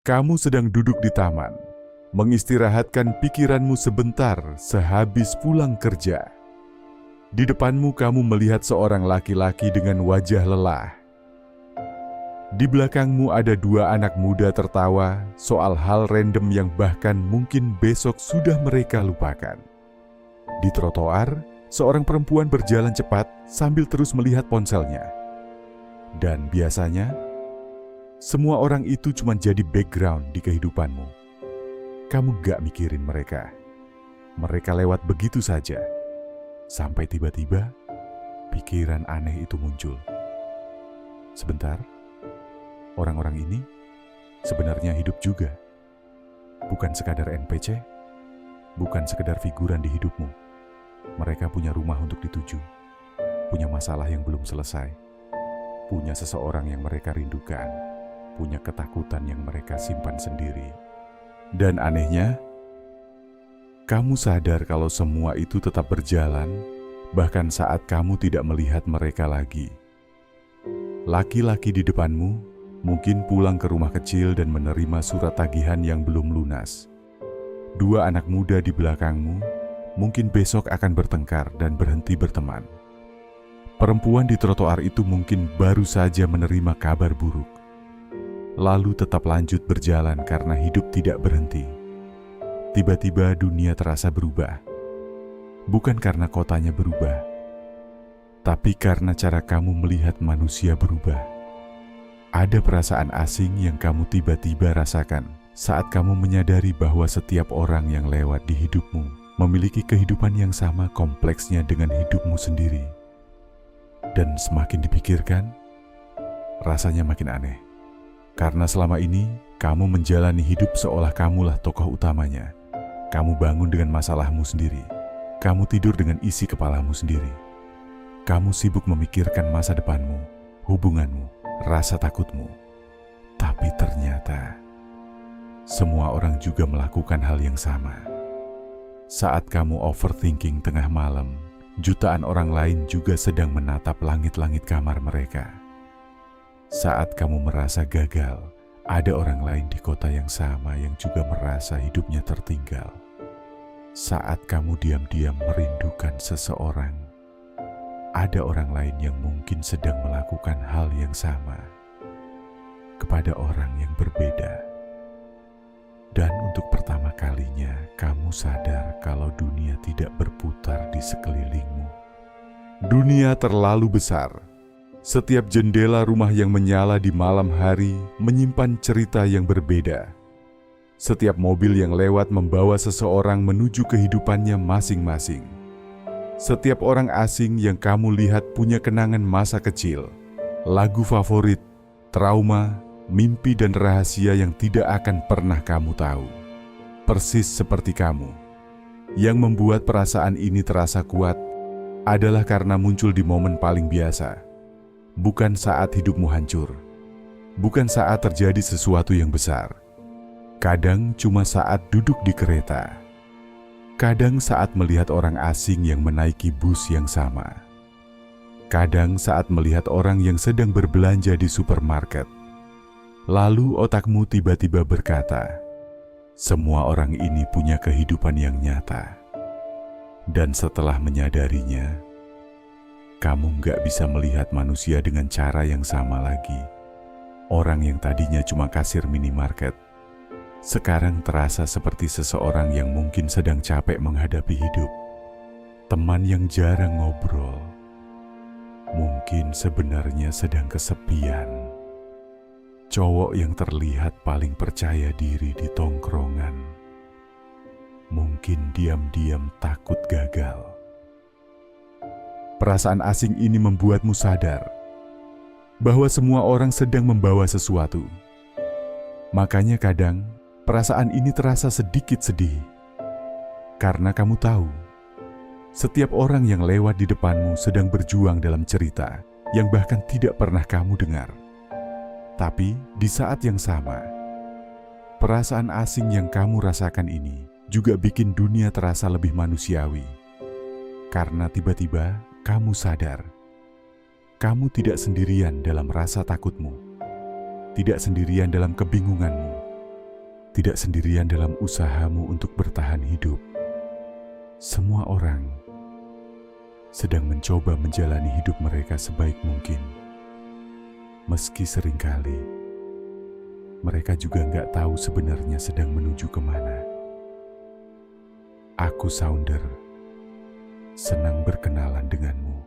Kamu sedang duduk di taman, mengistirahatkan pikiranmu sebentar sehabis pulang kerja. Di depanmu kamu melihat seorang laki-laki dengan wajah lelah. Di belakangmu ada dua anak muda tertawa soal hal random yang bahkan mungkin besok sudah mereka lupakan. Di trotoar, seorang perempuan berjalan cepat sambil terus melihat ponselnya. Dan biasanya, semua orang itu cuma jadi background di kehidupanmu. Kamu gak mikirin mereka. Mereka lewat begitu saja. Sampai tiba-tiba, pikiran aneh itu muncul. Sebentar, orang-orang ini sebenarnya hidup juga. Bukan sekadar NPC, bukan sekedar figuran di hidupmu. Mereka punya rumah untuk dituju, punya masalah yang belum selesai, punya seseorang yang mereka rindukan, punya ketakutan yang mereka simpan sendiri. Dan anehnya, kamu sadar kalau semua itu tetap berjalan, bahkan saat kamu tidak melihat mereka lagi. Laki-laki di depanmu mungkin pulang ke rumah kecil dan menerima surat tagihan yang belum lunas. Dua anak muda di belakangmu mungkin besok akan bertengkar dan berhenti berteman. Perempuan di trotoar itu mungkin baru saja menerima kabar buruk, lalu tetap lanjut berjalan karena hidup tidak berhenti. Tiba-tiba dunia terasa berubah. Bukan karena kotanya berubah, tapi karena cara kamu melihat manusia berubah. Ada perasaan asing yang kamu tiba-tiba rasakan saat kamu menyadari bahwa setiap orang yang lewat di hidupmu memiliki kehidupan yang sama kompleksnya dengan hidupmu sendiri. Dan semakin dipikirkan, rasanya makin aneh. Karena selama ini, kamu menjalani hidup seolah kamulah tokoh utamanya. Kamu bangun dengan masalahmu sendiri. Kamu tidur dengan isi kepalamu sendiri. Kamu sibuk memikirkan masa depanmu, hubunganmu, rasa takutmu. Tapi ternyata, semua orang juga melakukan hal yang sama. Saat kamu overthinking tengah malam, jutaan orang lain juga sedang menatap langit-langit kamar mereka. Saat kamu merasa gagal, ada orang lain di kota yang sama yang juga merasa hidupnya tertinggal. Saat kamu diam-diam merindukan seseorang, ada orang lain yang mungkin sedang melakukan hal yang sama kepada orang yang berbeda. Dan untuk pertama kalinya, kamu sadar kalau dunia tidak berputar di sekelilingmu. Dunia terlalu besar. Setiap jendela rumah yang menyala di malam hari menyimpan cerita yang berbeda. Setiap mobil yang lewat membawa seseorang menuju kehidupannya masing-masing. Setiap orang asing yang kamu lihat punya kenangan masa kecil, lagu favorit, trauma, mimpi dan rahasia yang tidak akan pernah kamu tahu. Persis seperti kamu. Yang membuat perasaan ini terasa kuat adalah karena muncul di momen paling biasa. Bukan saat hidupmu hancur, bukan saat terjadi sesuatu yang besar. Kadang cuma saat duduk di kereta, kadang saat melihat orang asing yang menaiki bus yang sama, kadang saat melihat orang yang sedang berbelanja di supermarket. Lalu otakmu tiba-tiba berkata, semua orang ini punya kehidupan yang nyata. Dan setelah menyadarinya, kamu gak bisa melihat manusia dengan cara yang sama lagi. Orang yang tadinya cuma kasir minimarket, sekarang terasa seperti seseorang yang mungkin sedang capek menghadapi hidup. Teman yang jarang ngobrol, mungkin sebenarnya sedang kesepian. Cowok yang terlihat paling percaya diri di tongkrongan, mungkin diam-diam takut gagal. Perasaan asing ini membuatmu sadar bahwa semua orang sedang membawa sesuatu. Makanya kadang perasaan ini terasa sedikit sedih. Karena kamu tahu, setiap orang yang lewat di depanmu sedang berjuang dalam cerita yang bahkan tidak pernah kamu dengar. Tapi di saat yang sama, perasaan asing yang kamu rasakan ini juga bikin dunia terasa lebih manusiawi. Karena tiba-tiba kamu sadar, kamu tidak sendirian dalam rasa takutmu, tidak sendirian dalam kebingunganmu, tidak sendirian dalam usahamu untuk bertahan hidup. Semua orang sedang mencoba menjalani hidup mereka sebaik mungkin. Meski seringkali mereka juga nggak tahu sebenarnya sedang menuju kemana. Aku Sounder, senang berkenalan denganmu.